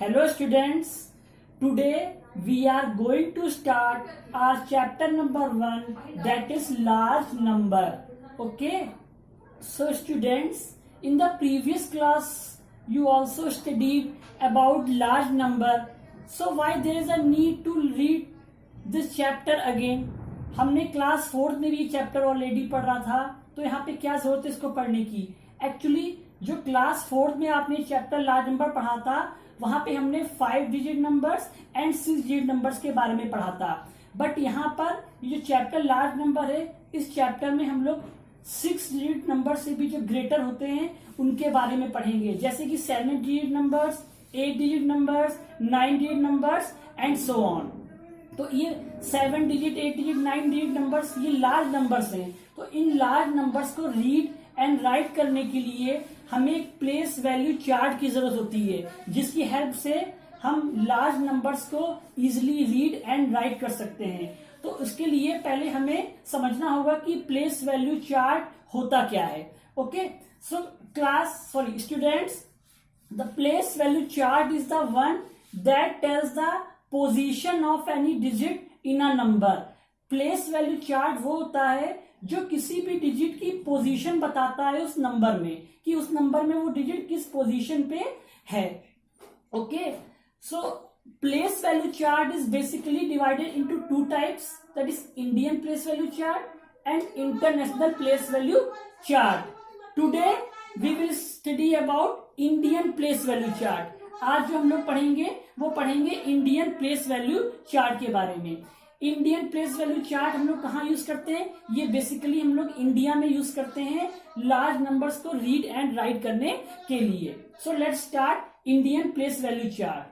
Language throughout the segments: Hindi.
Hello students, today we are going to start our chapter number 1, that is large number. Okay, so students, in the previous class you also studied about large number. So why there is a need to read this chapter again? हमने क्लास 4 में भी चैप्टर ऑलरेडी पढ़ा था, तो यहाँ पे क्या जरूरत है इसको पढ़ने की? एक्चुअली जो क्लास 4 में आपने चैप्टर लार्ज नंबर पढ़ा था, वहां पे हमने 5 digit numbers and 6 digit numbers के बारे में पढ़ा था। बट यहाँ पर ये जो चैप्टर लार्ज नंबर है, इस चैप्टर में हम लोग 6 डिजिट नंबर से भी जो ग्रेटर होते हैं उनके बारे में पढ़ेंगे, जैसे कि 7 digit numbers, 8 digit numbers, 9 digit numbers and so on. तो ये 7 डिजिट, 8 डिजिट, 9 डिजिट नंबर्स ये लार्ज नंबर्स हैं। तो इन लार्ज नंबर्स को रीड एंड राइट करने के लिए हमें एक प्लेस वैल्यू चार्ट की जरूरत होती है, जिसकी हेल्प से हम लार्ज नंबर्स को इजिली रीड एंड राइट कर सकते हैं। तो उसके लिए पहले हमें समझना होगा कि प्लेस वैल्यू चार्ट होता क्या है। Okay, so students, the place value chart is the one that tells the position of any digit in a number. Place value chart वो होता है जो किसी भी डिजिट की पोजीशन बताता है उस नंबर में, कि उस नंबर में वो डिजिट किस पोजीशन पे है। Okay, so place value chart is basically divided into 2 types, that is Indian place value chart and international place value chart. Today we will study about Indian place value chart. आज जो हम लोग पढ़ेंगे वो पढ़ेंगे इंडियन प्लेस वैल्यू चार्ट के बारे में। इंडियन प्लेस वैल्यू चार्ट हम लोग कहाँ यूज करते हैं? ये बेसिकली हम लोग इंडिया में यूज करते हैं लार्ज नंबर्स को रीड एंड राइट करने के लिए। So let's start Indian place value chart.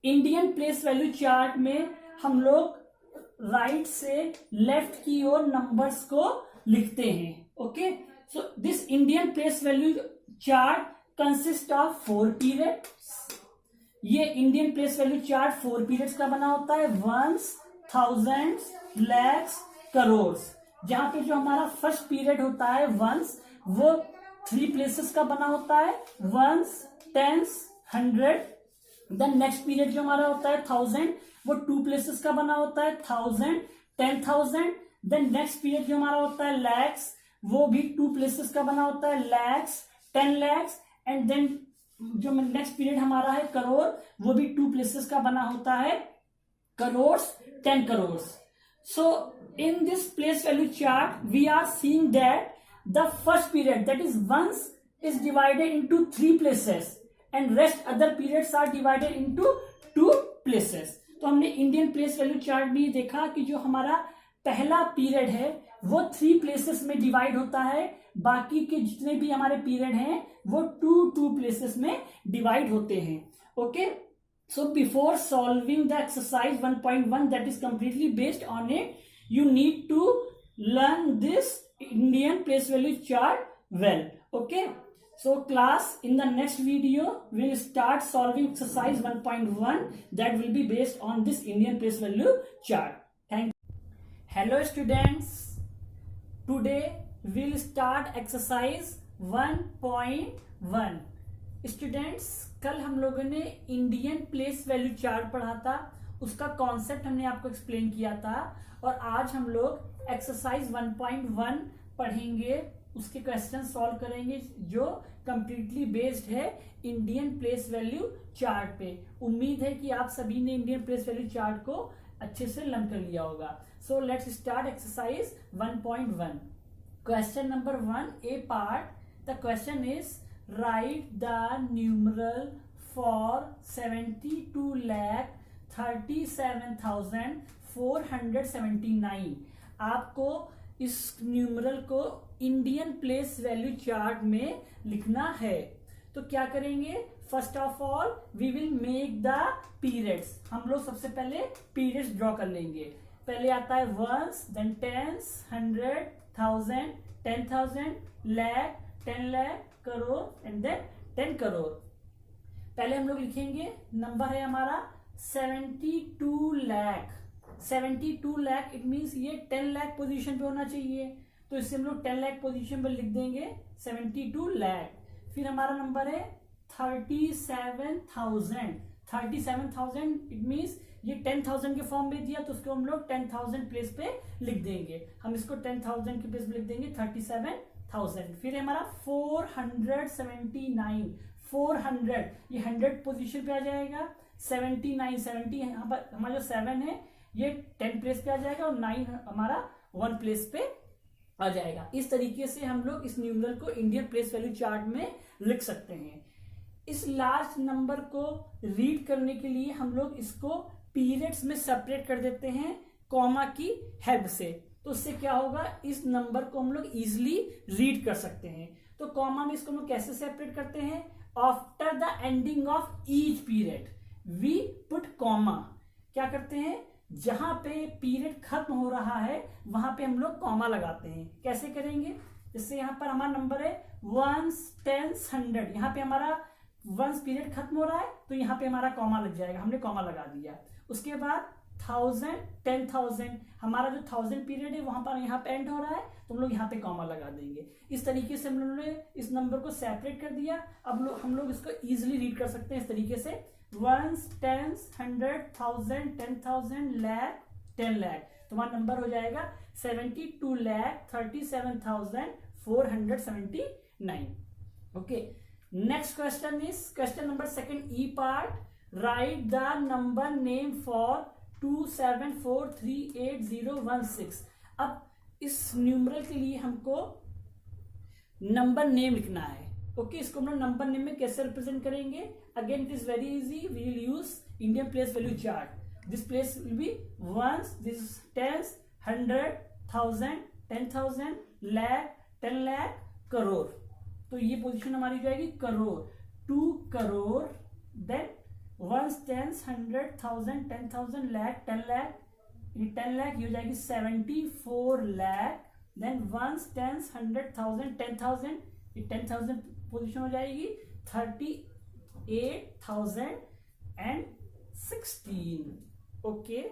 Indian place value chart में हम लोग राइट से लेफ्ट की ओर नंबर्स को लिखते हैं। Okay, so this Indian place value chart consist of 4 periods. ये Indian place value chart 4 periods का बना होता है, वंस, थाउजेंड्स, लैक्स, करोर्स। जहां पे जो हमारा फर्स्ट पीरियड होता है वंस, वो 3 प्लेसेस का बना होता है, ones, tens, 100। Then next period जो हमारा होता है 1000, वो 2 प्लेसेस का बना होता है, 1000, 10,000। देन नेक्स्ट पीरियड जो हमारा होता है लैक्स, वो भी 2 प्लेसेस का बना होता है, लैक्स, 10 लैक्स। एंड देन जो नेक्स्ट पीरियड हमारा है करोड़, वो भी 2 प्लेसेस का बना होता है, crores, 10 crores. So in this place value chart we are seeing that the first period, that is ones, is divided into 3 places and rest other periods are divided into 2 places. तो हमने इंडियन प्लेस वैल्यू चार्ट में ये देखा कि जो हमारा पहला पीरियड है वो 3 प्लेसेस में डिवाइड होता है, बाकी के जितने भी हमारे पीरियड हैं वो 2 प्लेसेस में डिवाइड होते हैं। Okay, so before solving the exercise 1.1 that is completely based on it, you need to learn this Indian place value chart well. Okay, so class, in the next video we will start solving exercise 1.1 that will be based on this Indian place value chart. Thank you. Hello students, today we will start exercise 1.1. Students, कल हम लोगों ने इंडियन प्लेस वैल्यू चार्ट पढ़ा था, उसका कॉन्सेप्ट हमने आपको एक्सप्लेन किया था, और आज हम लोग एक्सरसाइज 1.1 पढ़ेंगे, उसके क्वेश्चन सॉल्व करेंगे जो कंप्लीटली बेस्ड है इंडियन प्लेस वैल्यू चार्ट पे। उम्मीद है कि आप सभी ने इंडियन प्लेस वैल्यू चार्ट को अच्छे से लर्न कर लिया होगा। So let's start exercise 1.1। Question number 1, A part, the question is right the numeral for 72,37,479। आपको इस न्यूमरल को इंडियन प्लेस वैल्यू चार्ट में लिखना है। तो क्या करेंगे? First of all we will make the periods. हम लोग सबसे पहले पीरियड्स ड्रॉ कर लेंगे। पहले आता है ones, then tens, 100, 1000, 10,000, lakh, 10 lakh, crore and then 10 crore. पहले हम लोग लिखेंगे, नंबर है हमारा 72 लाख। 72 लाख, इट मीन्स ये 10 लाख पोजीशन पे होना चाहिए, तो इससे हम लोग 10 लाख पोजीशन पे लिख देंगे 72 लाख। फिर हमारा नंबर है 37,000। 37,000 इट मीन्स ये 10,000 के फॉर्म में दिया तो उसको हम लोग 10,000 प्लेस पे लिख देंगे। हम इसको 10,000 के प्लेस पे लिख देंगे 37,000। फिर हमारा 479, 400 ये 100 पोजीशन पे आ जाएगा। 79, 70 यहाँ पर हमारा जो 7 है ये 10 प्लेस पे आ जाएगा और 9 हमारा 1 प्लेस पे आ जाएगा। इस तरीके से हम लोग इस न्यूमरल को इंडियन प्लेस वैल्यू चार्ट में लिख सकते हैं। इस लार्ज नंबर को रीड करने के लिए हम लोग इसको पीरियड्स में सेपरेट कर देते हैं कॉमा की हेल्प से। तो उससे क्या होगा, इस नंबर को हम लोग इजिली रीड कर सकते हैं। तो कॉमा में इसको हम लोग कैसे सेपरेट करते हैं, after the ending of each period we put comma. क्या करते हैं, जहां पे पीरियड खत्म हो रहा है वहां पे हम लोग कॉमा लगाते हैं। कैसे करेंगे, जैसे यहां पर हमारा नंबर है 1, 10, 100, यहाँ पे हमारा 1 पीरियड खत्म हो रहा है तो यहाँ पे हमारा कॉमा लग जाएगा, हमने कॉमा लगा दिया। उसके बाद 1000, 10,000 हमारा जो 1000 पीरियड है वहां पर यहाँ पे एंड हो रहा है तो हम लोग यहाँ पे कॉमा लगा देंगे। इस तरीके से हम लोगों ने इस नंबर को सेपरेट कर दिया। अब हम लोग इसको इजिली रीड कर सकते हैं इस तरीके से 1, 10, 100, 1000, 10,000, lakh, 10 lakh। तो हमारा नंबर हो जाएगा 72,37,479। Okay, next question is question number 2 E part. Right the number name for 27438,016। अब इस न्यूमरल के लिए हमको नंबर नेम लिखना है। ओके, इसको हम लोग नंबर नेम में कैसे रिप्रेजेंट करेंगे, again it is very easy, we will use Indian place value chart. This place will be ones, this tens, 100, 1000, 10,000, lakh, 10 lakh, crore. तो ये पोजीशन हमारी जाएगी crore, 2 crore, then 1, 10, 100, 1000, 10,000, lakh, 10 lakh, 10 lakh ये हो जाएगी 74 lakh, देन 1, 10, 100, 1000, 10,000, ये 10,000 पोजीशन हो जाएगी 38,016। ओके,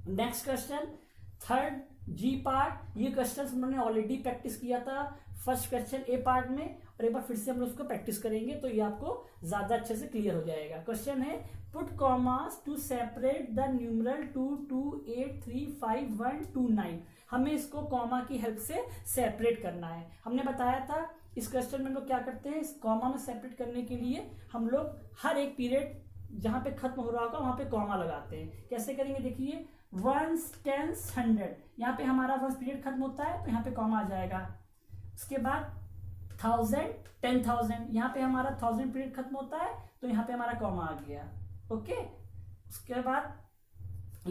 नेक्स्ट क्वेश्चन थर्ड जी पार्ट। ये क्वेश्चन हमने ऑलरेडी प्रैक्टिस किया था फर्स्ट क्वेश्चन ए पार्ट में, और एक बार फिर से हम लोग उसको प्रैक्टिस करेंगे तो ये आपको ज्यादा अच्छे से क्लियर हो जाएगा। क्वेश्चन है put commas to separate the numeral 228351129। हमें इसको कॉमा की हेल्प से सेपरेट करना है। हमने बताया था इस क्वेश्चन में हम लोग क्या करते हैं, इस कॉमा में सेपरेट करने के लिए हम लोग हर एक पीरियड जहां पे खत्म हो रहा होगा वहां पे कॉमा लगाते हैं। कैसे करेंगे, देखिए 1, 10, 100 यहाँ पे हमारा 1 पीरियड खत्म होता है तो यहाँ पे कॉमा आ जाएगा। उसके बाद 1000, 10,000 यहाँ पे हमारा 1000 पीरियड खत्म होता है तो यहाँ पे हमारा कॉमा आ गया। ओके, उसके बाद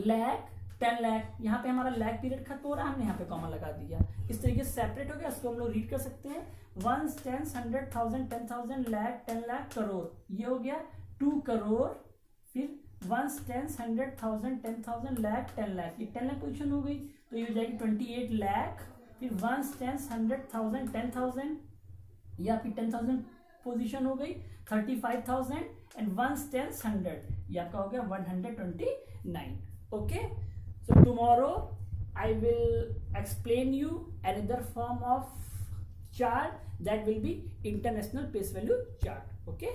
lakh, 10 lakh यहाँ पे हमारा lakh पीरियड खत्म हो रहा है, हमने यहाँ पे कॉमा लगा दिया। इस तरीके से सेपरेट हो गया, इसको हम लोग रीड कर सकते हैं 1, 10, 100, 1000, 10,000, lakh, 10 lakh, करोड़। ये हो गया 2 करोड़, फिर 1, 10, 100, 1000, 10,000, lakh, 10 lakh, ये 10 lakh पोजीशन हो गई तो ये हो जाएगी 28 lakh, फिर 1, 10, 100, 1000, 10,000 ये आपकी 10,000 पोजीशन हो गई 35,000, एंड 1, 10, 100 ये आपका हो गया 129। Okay, so tomorrow I will explain you another form of chart that will be international place value chart. Okay.